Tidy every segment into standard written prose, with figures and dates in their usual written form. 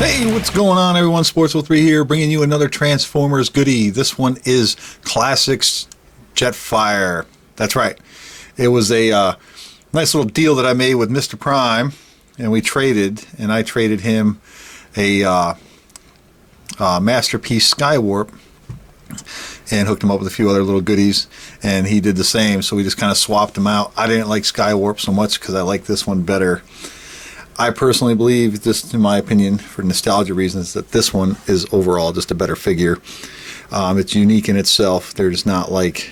Hey, what's going on, everyone? Sports03 here, bringing you another Transformers goodie. This one is Classics Jetfire. That's right. It was a nice little deal that I made with Mr. Prime, and we traded, and I traded him a Masterpiece Skywarp and hooked him up with a few other little goodies, and he did the same, so we just kind of swapped them out. I didn't like Skywarp so much because I like this one better. I personally believe, just in my opinion, for nostalgia reasons, that this one is overall just a better figure. It's unique in itself. There's not like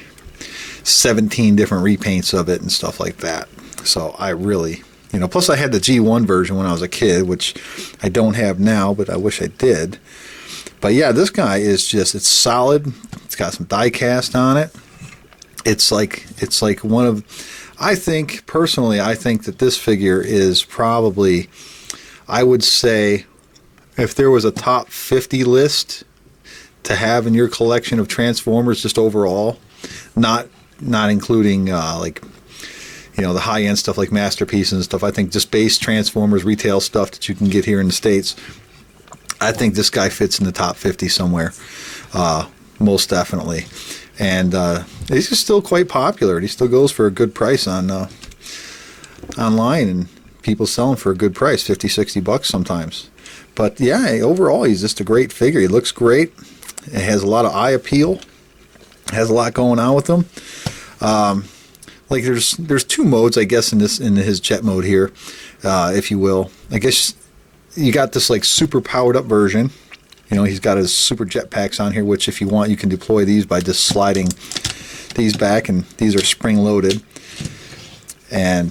17 different repaints of it and stuff like that. So I really, plus I had the G1 version when I was a kid, which I don't have now, but I wish I did. But yeah, this guy is just, it's solid. It's got some die cast on it. It's like one of, I think that this figure is probably, I would say, if there was a top 50 list to have in your collection of Transformers just overall, not including the high-end stuff like Masterpiece and stuff, I think just base Transformers retail stuff that you can get here in the States, I think this guy fits in the top 50 somewhere, most definitely. And he's just still quite popular. He still goes for a good price on online, and people sell him for a good price, $50-$60 sometimes. But yeah, overall, he's just a great figure. He looks great. It has a lot of eye appeal. Has a lot going on with him. There's two modes, I guess, in his jet mode here, if you will. I guess you got this like super powered up version. He's got his super jet packs on here, which if you want, you can deploy these by just sliding these back, and these are spring loaded. And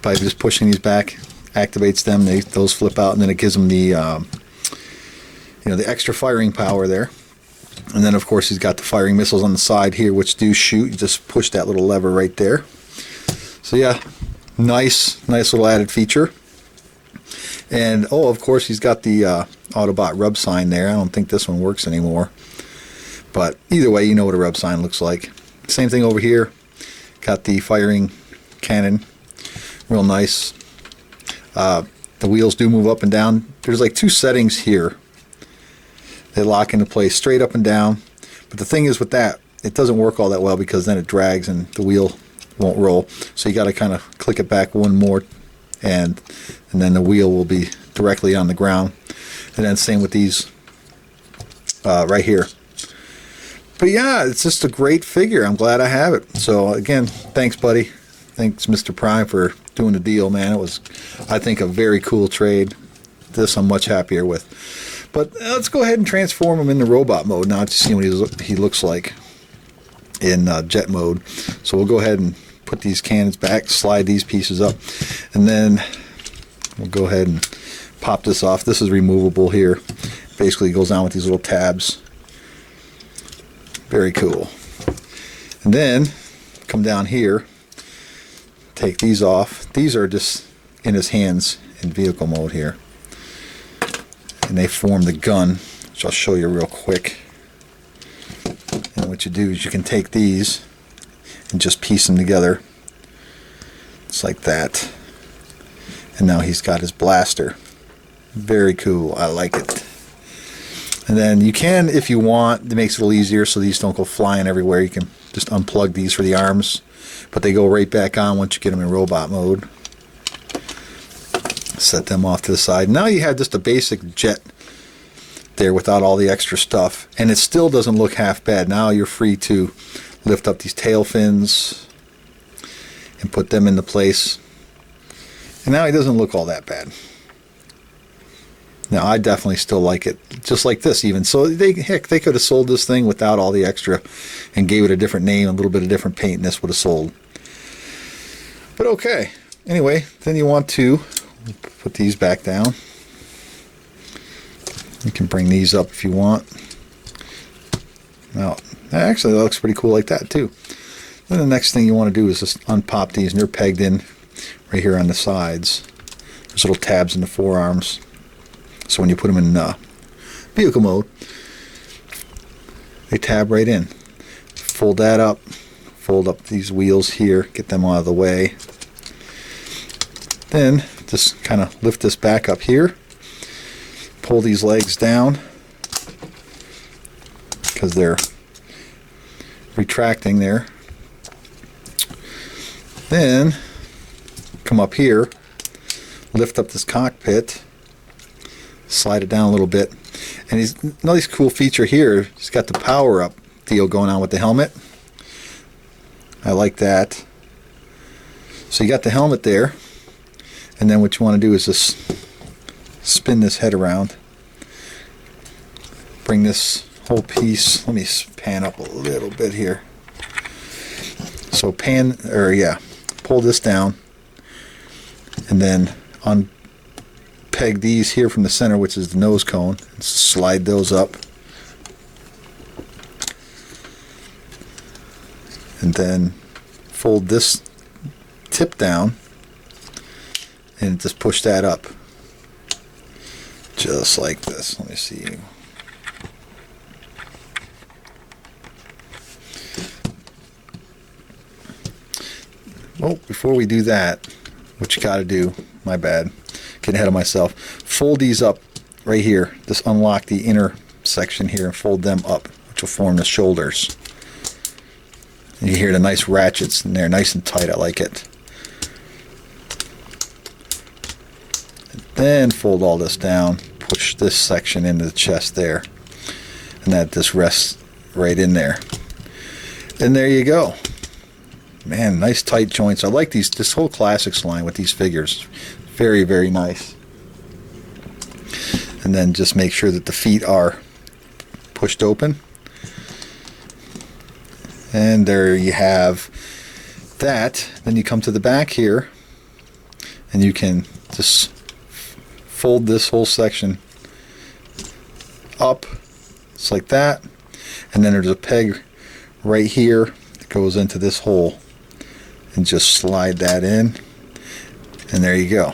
by just pushing these back, activates them. Those flip out, and then it gives them the the extra firing power there. And then of course he's got the firing missiles on the side here, which do shoot. You just push that little lever right there. So yeah, nice little added feature. And of course he's got the Autobot rub sign there. I don't think this one works anymore, but either way, you know what a rub sign looks like. Same thing over here. Got the firing cannon, real nice. The wheels do move up and down. There's like two settings here. They lock into place straight up and down, but the thing is with that, it doesn't work all that well because then it drags and the wheel won't roll. So you got to kind of click it back one more, and then the wheel will be directly on the ground. And then same with these right here. But yeah, it's just a great figure. I'm glad I have it. So again, thanks, buddy. Thanks, Mr. Prime, for doing the deal, man. It was, I think, a very cool trade. This I'm much happier with. But let's go ahead and transform him into robot mode now to see what he looks like in jet mode. So we'll go ahead and put these cannons back, slide these pieces up, and then we'll go ahead and pop this off. This is removable here. Basically, it goes on with these little tabs. Very cool. And then come down here, take these off. These are just in his hands in vehicle mode here. And they form the gun, which I'll show you real quick. And what you do is you can take these and just piece them together. It's like that. And now he's got his blaster. Very cool. I like it. And then you can, if you want, it makes it a little easier so these don't go flying everywhere. You can just unplug these for the arms, but they go right back on once you get them in robot mode. Set them off to the side. Now you have just a basic jet there without all the extra stuff, and it still doesn't look half bad. Now you're free to lift up these tail fins and put them into place, and now he doesn't look all that bad. Now I definitely still like it, just like this even. So they could have sold this thing without all the extra and gave it a different name, a little bit of different paint, and this would have sold. But okay, anyway, then you want to put these back down. You can bring these up if you want. Now, actually, that looks pretty cool like that too. Then the next thing you want to do is just unpop these, and they're pegged in right here on the sides. There's little tabs in the forearms. So when you put them in vehicle mode, they tab right in. Fold that up. Fold up these wheels here. Get them out of the way. Then just kind of lift this back up here. pull these legs down because they're retracting there. Then come up here, lift up this cockpit, slide it down a little bit, and he's another cool feature here. He's got the power up deal going on with the helmet. I like that. So you got the helmet there, and then what you want to do is just spin this head around, bring this whole piece, let me pan up a little bit here. So pull this down, and then unpeg these here from the center, which is the nose cone, and slide those up, and then fold this tip down and just push that up just like this. Let me see. Oh, before we do that, what you got to do, my bad, getting ahead of myself, fold these up right here. Just unlock the inner section here and fold them up, which will form the shoulders. You hear the nice ratchets in there, nice and tight. I like it. And then fold all this down, push this section into the chest there, and that just rests right in there. And there you go. Man, nice tight joints. I like this whole classics line with these figures. Very, very nice. And then just make sure that the feet are pushed open. And there you have that. Then you come to the back here, and you can just fold this whole section up, just like that. And then there's a peg right here that goes into this hole, and just slide that in, and there you go.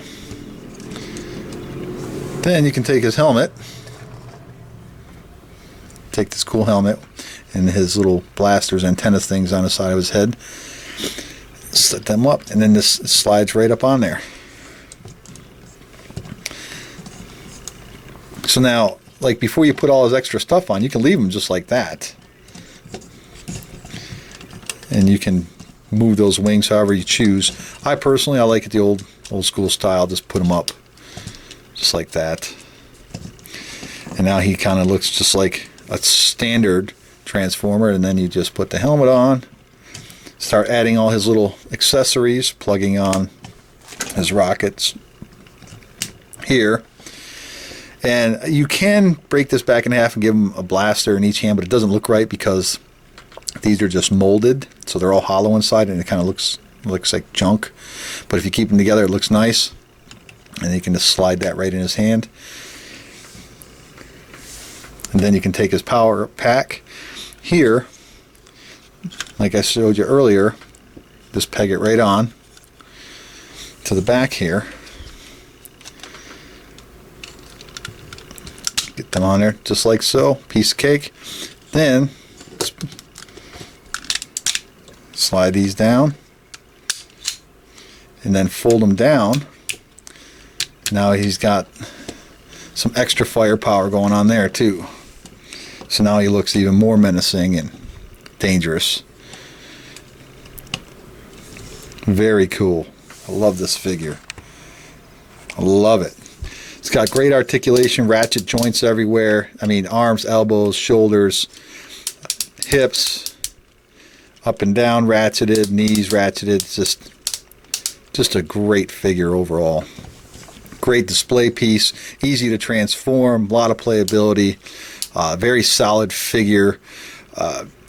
Then you can take his helmet, take this cool helmet and his little blasters, antenna things on the side of his head, set them up, and then this slides right up on there. So now, like before you put all his extra stuff on, you can leave him just like that, and you can move those wings however you choose. I personally, I like it the old school style. Just put them up just like that, and now he kind of looks just like a standard Transformer. And then you just put the helmet on, start adding all his little accessories, plugging on his rockets here. And you can break this back in half and give him a blaster in each hand, but it doesn't look right because these are just molded, so they're all hollow inside, and it kind of looks like junk. But if you keep them together, it looks nice. And you can just slide that right in his hand. And then you can take his power pack here, like I showed you earlier, just peg it right on to the back here. Get them on there just like so, piece of cake. Then slide these down, and then fold them down. Now he's got some extra firepower going on there too. So now he looks even more menacing and dangerous. Very cool. I love this figure. I love it. It's got great articulation, ratchet joints everywhere. I mean, arms, elbows, shoulders, hips, up and down ratcheted, knees ratcheted. It's just a great figure overall. Great display piece, easy to transform, a lot of playability, very solid figure.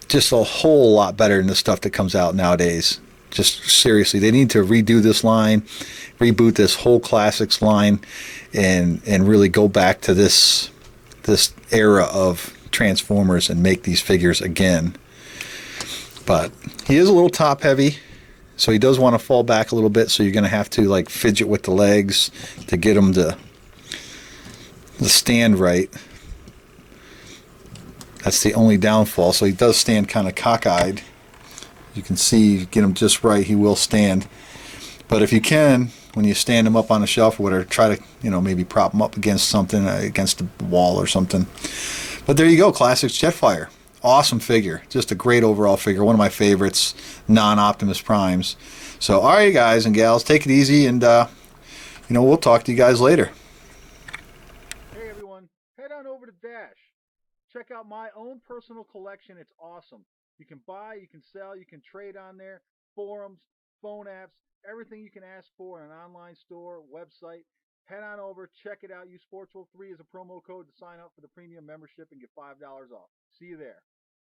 Just a whole lot better than the stuff that comes out nowadays. Just seriously, they need to redo this line, reboot this whole classics line, and really go back to this era of Transformers and make these figures again. But he is a little top heavy, so he does want to fall back a little bit, so you're going to have to like fidget with the legs to get him to stand right. That's the only downfall. So he does stand kind of cockeyed. You can see, get him just right, he will stand. But if you can, when you stand them up on a shelf or whatever. Try to, you know, maybe prop them up against something, against a wall or something. But there you go, Classics Jetfire. Awesome figure. Just a great overall figure. One of my favorites, non-Optimus Primes. So, all right, guys and gals, take it easy, and, you know, we'll talk to you guys later. Hey, everyone. Head on over to Dash. Check out my own personal collection. It's awesome. You can buy, you can sell, you can trade on there. Forums, phone apps, everything you can ask for in an online store, website. Head on over, check it out. Use Sportsville3 as a promo code to sign up for the premium membership and get $5 off. See you there.